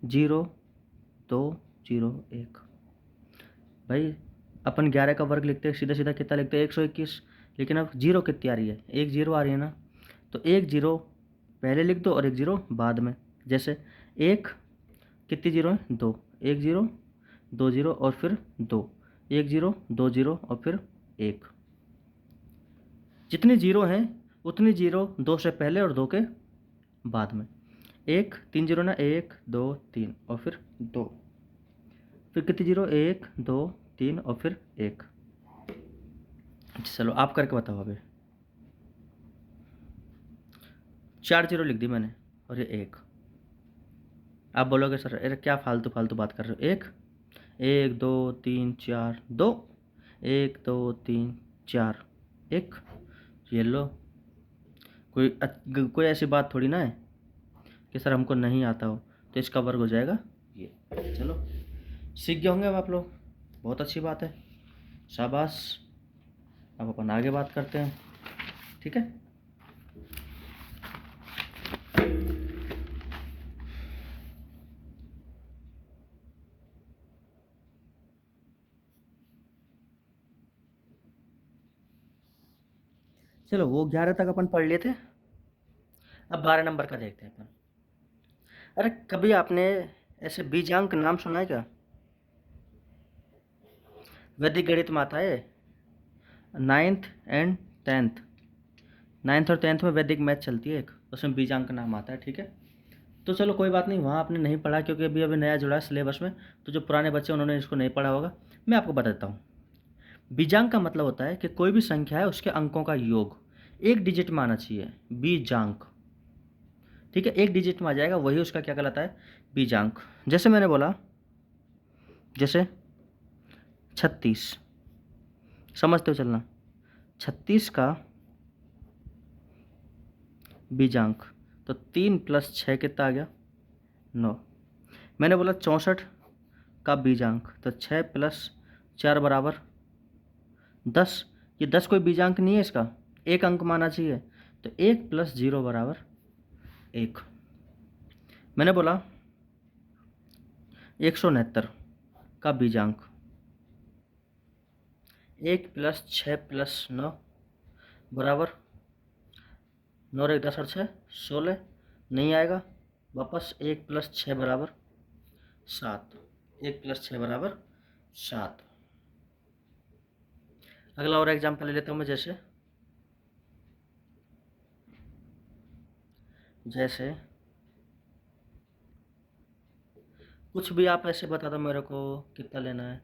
0 2 0 1, भाई अपन 11 का वर्ग लिखते हैं सीधा सीधा कितना लिखते हैं, 121, लेकिन अब जीरो कितनी आ रही है, एक जीरो आ रही है ना, तो एक जीरो पहले लिख दो और एक जीरो बाद में। जैसे एक कितनी जीरो है, 2, एक जीरो 2 जीरो और फिर 2, एक जीरो 2 जीरो और फिर 1, जितनी जीरो हैं उतनी जीरो 2 से पहले और 2 के बाद में। 1 3 जीरो ना, 1 2 3 और फिर 2, फिर कितनी जीरो, 1 2 3 और फिर 1। चलो आप करके बताओ अभी, 4 जीरो लिख दी मैंने और ये 1। आप बोलोगे सर अरे क्या फालतू फालतू बात कर रहे हो, 1 1 2 3 4 2, 1 2 3 4 1, ये लो। कोई ऐसी बात थोड़ी ना है कि सर हमको नहीं आता हो तो इसका वर्ग हो जाएगा ये। चलो सीख गए होंगे अब आप लोग, बहुत अच्छी बात है, शाबाश। अब अपन आगे बात करते हैं, ठीक है। चलो वो 11 तक अपन पढ़ लिए थे, अब 12 नंबर का देखते हैं अपन। अरे कभी आपने ऐसे बीजांक नाम सुना है क्या, वैदिक गणित में आता है, 9th एंड 10th, 9th और 10th में वैदिक मैथ चलती है एक, उसमें बीजांक नाम आता है, ठीक है। तो चलो कोई बात नहीं, वहाँ आपने नहीं पढ़ा क्योंकि अभी अभी नया जुड़ा है सिलेबस में, तो जो पुराने बच्चे उन्होंने इसको नहीं पढ़ा होगा, मैं आपको बता देता हूँ। बीजांक का मतलब होता है कि कोई भी संख्या है उसके अंकों का योग एक डिजिट में आना चाहिए, बीजांक, ठीक है, एक डिजिट में आ जाएगा, वही उसका क्या कहलाता है, बीजांक। जैसे मैंने बोला, जैसे 36, समझते हो चलना, 36 का बीजांक, तो 3 + 6 कितना आ गया, 9। मैंने बोला 64 का बीजांक, तो 6 + 4 = 10। ये 10 कोई बीजांक नहीं है, इसका एक अंक माना चाहिए, तो 1 + 0 = 1। मैंने बोला 169 का बीजांक, 1 + 6 + 9 बराबर 9 और 1 10 और 6 16, नहीं आएगा, वापस 1 + 6 = 7, 1 + 6 = 7। अगला और एग्जाम्पल ले लेता हूँ मैं, जैसे जैसे कुछ भी आप ऐसे बता दो मेरे को कितना लेना है,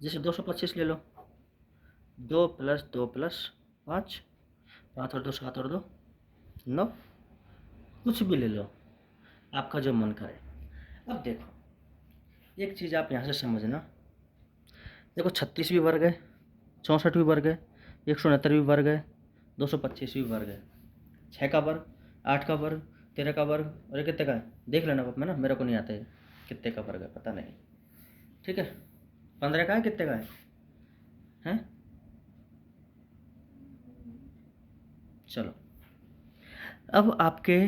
जैसे 225 ले लो, 2 + 2 + 5, 5 और 2 7 और 2 9, कुछ भी ले लो आपका जो मन करे। अब देखो एक चीज़ आप यहाँ से समझना, देखो 36 भी वर्ग है, 64 भी वर्ग है, 169 भी वर्ग है, 225 भी वर्ग है, 6 का वर्ग, 8 का वर्ग, 13 का वर्ग, और ये कितने का है देख लेना मैं ना, मेरे को नहीं आता है कितने का वर्ग है, पता नहीं, ठीक है। 15 का है, कितने का है, हैं? चलो, अब आपके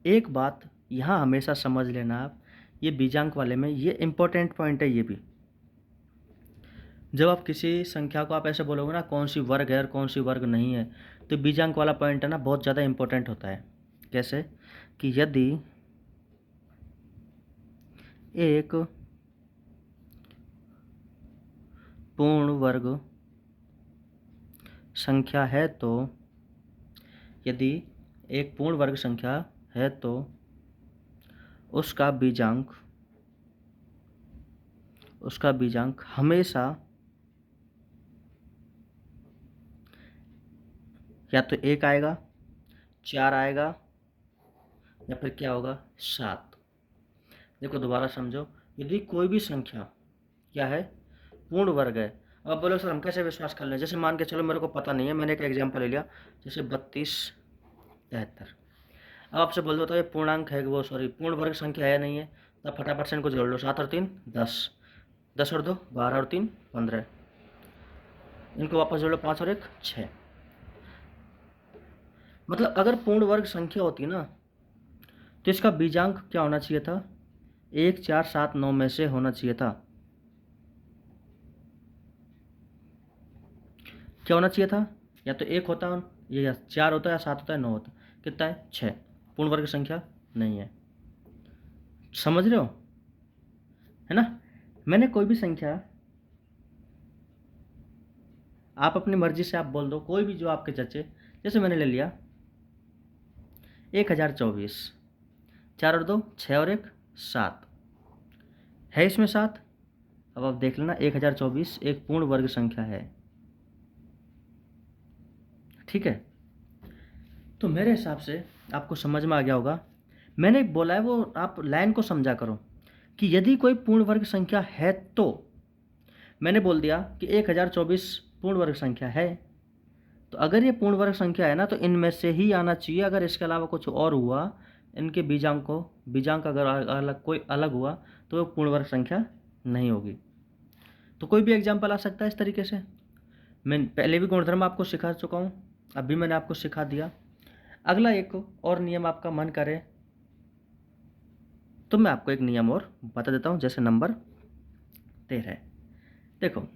एक बात यहाँ हमेशा समझ लेना आप, ये बीजांक वाले में ये इम्पोर्टेंट पॉइंट है ये भी। जब आप किसी संख्या को आप ऐसे बोलोगे ना कौन सी वर्ग है और कौन सी वर्ग नहीं है, तो बीजांक वाला पॉइंट है ना बहुत ज़्यादा इम्पोर्टेंट होता है। कैसे कि यदि एक पूर्ण वर्ग संख्या है तो, यदि एक पूर्ण वर्ग संख्या है तो उसका बीजांक हमेशा या तो 1 आएगा, 4 आएगा, या फिर क्या होगा 7। देखो दोबारा समझो, यदि कोई भी संख्या क्या है, पूर्ण वर्ग है। अब बोलो सर हम कैसे विश्वास कर लें, जैसे मान के चलो मेरे को पता नहीं है, मैंने एक एग्जांपल ले लिया, जैसे 32 73। अब आपसे बोल दो तो ये पूर्णांक है, वो सॉरी पूर्ण वर्ग संख्या है नहीं है, तब फटाफट से इनको जोड़ लो, 7 और 3 10, 10 और 2 12 और 3 15, इनको वापस जोड़ लो, 5 और 1 6। मतलब अगर पूर्ण वर्ग संख्या होती ना तो इसका बीजांक क्या होना चाहिए था, 1 4 7 9 में से होना चाहिए था। क्या होना चाहिए था, या तो 1 होता या 4 होता, या 7 होता, या 9 होता। कितना है 6, पूर्ण वर्ग संख्या नहीं है। समझ रहे हो, है ना। मैंने कोई भी संख्या आप अपनी मर्जी से आप बोल दो, कोई भी जो आपके जचे, जैसे मैंने ले लिया 1024, 4 और 2 6 और 1 7 है, इसमें 7। अब आप देख लेना 1024 एक पूर्ण वर्ग संख्या है, ठीक है। तो मेरे हिसाब से आपको समझ में आ गया होगा, मैंने बोला है वो आप लाइन को समझा करो कि यदि कोई पूर्ण वर्ग संख्या है तो, मैंने बोल दिया कि 1024 पूर्ण वर्ग संख्या है, तो अगर ये पूर्ण वर्ग संख्या है ना तो इनमें से ही आना चाहिए। अगर इसके अलावा कुछ और हुआ, इनके बीजांक अगर अलग कोई अलग हुआ तो वो पूर्ण वर्ग संख्या नहीं होगी। तो कोई भी एग्जाम्पल आ सकता है इस तरीके से। मैं पहले भी गुणधर्म आपको सिखा चुका हूँ, अभी मैंने आपको सिखा दिया। अगला एक और नियम आपका मन करे तो मैं आपको एक नियम और बता देता हूँ, जैसे नंबर 13। देखो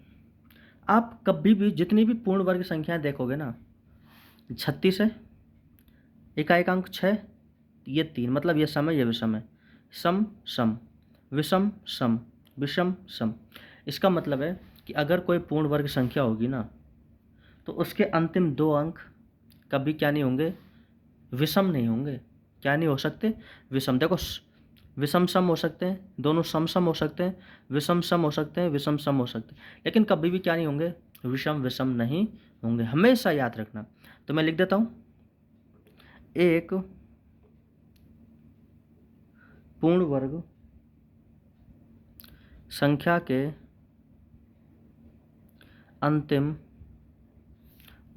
आप कभी भी जितनी भी पूर्ण वर्ग संख्याएं देखोगे ना, 36 है, एकाएकांक 6, ये 3, मतलब ये सम है, ये विषम है, सम सम विषम सम विषम सम। इसका मतलब है कि अगर कोई पूर्ण वर्ग संख्या होगी ना तो उसके अंतिम 2 अंक कभी क्या नहीं होंगे, विषम नहीं होंगे। क्या नहीं हो सकते, विषम। देखो विषम सम हो सकते हैं, दोनों सम सम हो सकते हैं, विषम सम हो सकते हैं, विषम सम हो सकते हैं, लेकिन कभी भी क्या नहीं होंगे, विषम विषम नहीं होंगे, हमेशा याद रखना। तो मैं लिख देता हूँ एक पूर्ण वर्ग संख्या के अंतिम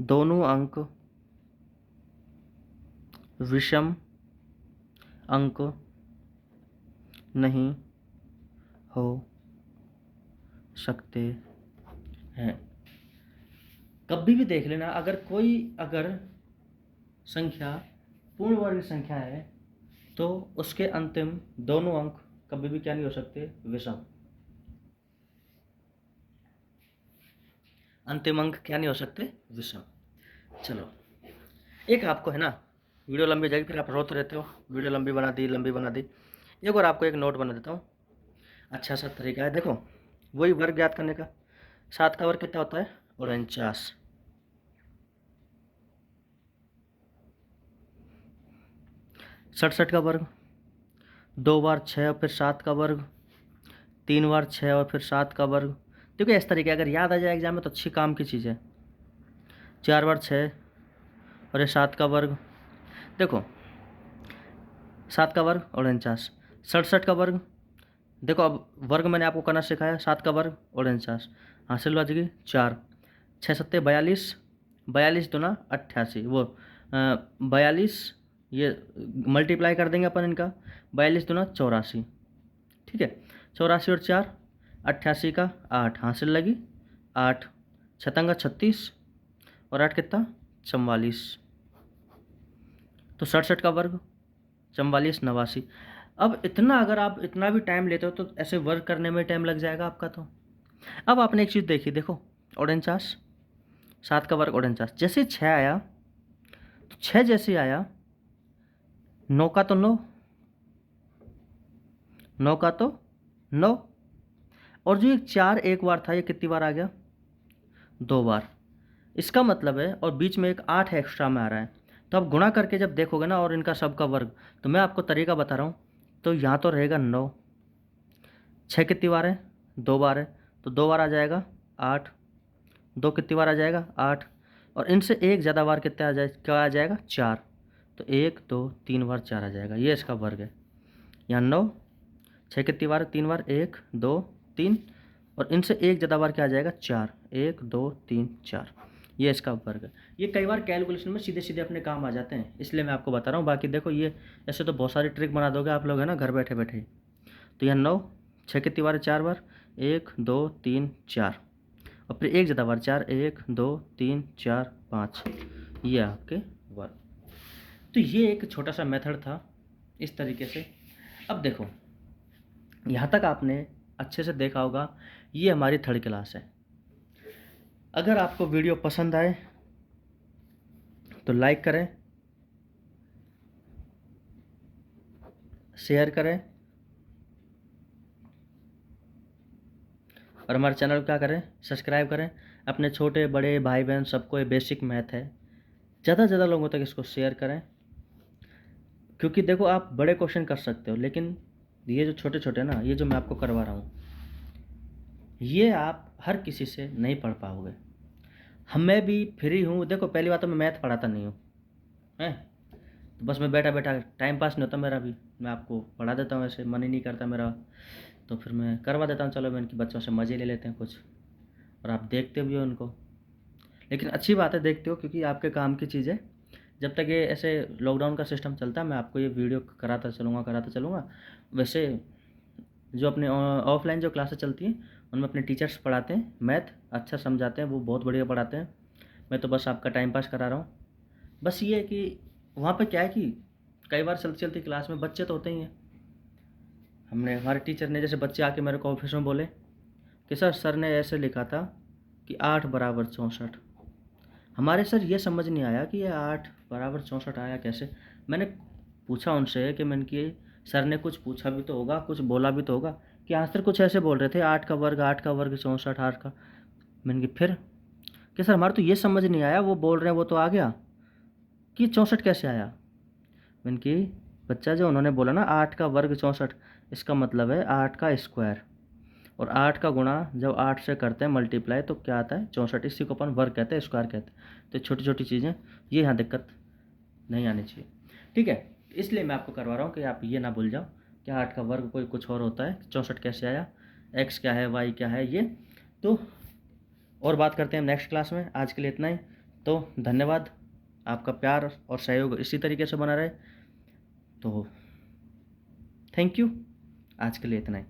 दोनों अंक विषम अंक नहीं हो सकते हैं। कभी भी देख लेना, अगर संख्या पूर्ण वर्ग संख्या है तो उसके अंतिम दोनों अंक कभी भी क्या नहीं हो सकते, विषम। अंतिम अंक क्या नहीं हो सकते, विषम। चलो, एक आपको है ना, वीडियो लंबी जाएगी फिर आप रोते रहते हो, वीडियो लंबी बना दी। एक और आपको एक नोट बना देता हूँ, अच्छा सा तरीका है। देखो, वही वर्ग ज्ञात करने का। 7 का वर्ग कितना होता है, 49। 67 का वर्ग 2 बार 6 और फिर 7 का वर्ग, 3 बार 6 और फिर 7 का वर्ग। देखो इस तरीके अगर याद आ जाए एग्जाम में तो अच्छी काम की चीज़ है। 4 बार 6 और ये 7 का वर्ग। देखो 7 का वर्ग 49। 67 का वर्ग, देखो अब वर्ग मैंने आपको करना सिखाया। 7 का वर्ग 49, हासिल हो जाएगी 4। 6 सत्ते 42, 42 दूना 88, वो 42, ये मल्टीप्लाई कर देंगे अपन इनका। 42 दूना 84, ठीक है। 84 और 4 88 का 8, हासिल लगी 8। छतंगा 36 और 8 कितना, 44। तो 67 का वर्ग 44 89। अब इतना अगर आप इतना भी टाइम लेते हो तो ऐसे वर्क करने में टाइम लग जाएगा आपका। तो अब आपने एक चीज़ देखी, देखो 49, 7 का वर्ग 49, जैसे 6 आया तो 6 जैसे आया 9 का तो 9, 9 का तो 9, और जो एक 4 एक बार था ये कितनी बार आ गया, 2 बार। इसका मतलब है, और बीच में एक 8 एक्स्ट्रा में आ रहा है। तो आप गुणा करके जब देखोगे ना और इनका सबका वर्ग, तो मैं आपको तरीका बता रहा हूँ। तो यहाँ तो रहेगा 9, 6 कितनी बार है, 2 बार है, तो 2 बार आ जाएगा 8, 2 कितनी बार आ जाएगा 8, और इनसे एक ज़्यादा बार कितने क्या आ जाएगा 4, तो 1 2 3 बार 4 आ जाएगा, ये इसका वर्ग है। यहाँ 9, 6 कितनी बार है, 3 बार, 1 2 3, और इनसे एक ज़्यादा बार क्या आ जाएगा 4, 1 2 3 4, ये इसका वर्ग है। ये कई बार कैलकुलेशन में सीधे सीधे अपने काम आ जाते हैं, इसलिए मैं आपको बता रहा हूँ। बाकी देखो ये ऐसे तो बहुत सारी ट्रिक बना दोगे आप लोग है ना घर बैठे बैठे। तो यहाँ 9, 6 कितनी बार है, 4 बार, 1 2 3 4, और फिर एक ज़्यादा बार 4, 1 2 3 4 5, ये आपके वर्ग। तो ये एक छोटा सा मेथड था इस तरीके से। अब देखो यहाँ तक आपने अच्छे से देखा होगा, ये हमारी 3rd क्लास है। अगर आपको वीडियो पसंद आए तो लाइक करें, शेयर करें, और हमारे चैनल को क्या करें, सब्सक्राइब करें। अपने छोटे बड़े भाई बहन सबको, ये बेसिक मैथ है, ज़्यादा से ज़्यादा लोगों तक इसको शेयर करें। क्योंकि देखो आप बड़े क्वेश्चन कर सकते हो, लेकिन ये जो छोटे छोटे ना, ये जो मैं आपको करवा रहा हूँ, ये आप हर किसी से नहीं पढ़ पाओगे। मैं भी फ्री हूँ। देखो पहली बात तो मैं मैथ पढ़ाता नहीं हूँ, हैं, तो बस मैं बैठा बैठा टाइम पास नहीं होता मेरा भी, मैं आपको पढ़ा देता हूँ, ऐसे मन ही नहीं करता मेरा, तो फिर मैं करवा देता हूँ। चलो मैं इनके बच्चों से मज़े ले लेते हैं कुछ, और आप देखते भी हो उनको। लेकिन अच्छी बात है देखते हो, क्योंकि आपके काम की चीज़ है। जब तक ये ऐसे लॉकडाउन का सिस्टम चलता है मैं आपको ये वीडियो कराता चलूँगा। वैसे जो अपने ऑफलाइन जो क्लासेस चलती हैं उनमें अपने टीचर्स पढ़ाते हैं, मैथ अच्छा समझाते हैं, वो बहुत बढ़िया पढ़ाते हैं। मैं तो बस आपका टाइम पास करा रहा हूँ। बस ये है कि वहाँ पे क्या है कि कई बार चलती चलती क्लास में बच्चे तो होते ही हैं। हमारे टीचर ने, जैसे बच्चे आके मेरे को ऑफिस में बोले कि सर ने ऐसे लिखा था कि 8 बराबर 64। हमारे सर ये समझ नहीं आया कि ये 8 बराबर 64 आया कैसे। मैंने पूछा उनसे कि मैंने कि सर ने कुछ पूछा भी तो होगा, कुछ बोला भी तो होगा, कि आंसर कुछ ऐसे बोल रहे थे 8 का वर्ग 64 8 का। मैंने कि फिर कि सर हमारा तो ये समझ नहीं आया, वो बोल रहे हैं वो तो आ गया, कि 64 कैसे आया। मैंने कि बच्चा जो उन्होंने बोला ना 8 का वर्ग 64, इसका मतलब है 8 का स्क्वायर, और 8 का गुणा जब 8 से करते हैं मल्टीप्लाई तो क्या आता है 64। इसी को अपन वर्ग कहते हैं, स्क्वायर कहते हैं। तो छोटी छोटी चीज़ें ये यहाँ दिक्कत नहीं आनी चाहिए। ठीक है, इसलिए मैं आपको करवा रहा हूँ कि आप ये ना भूल जाओ कि 8 का वर्ग कोई कुछ और होता है, 64 कैसे आया, x क्या है, y क्या है, ये तो और बात करते हैं नेक्स्ट क्लास में। आज के लिए इतना ही। तो धन्यवाद, आपका प्यार और सहयोग इसी तरीके से बना रहे। तो थैंक यू, आज के लिए इतना ही।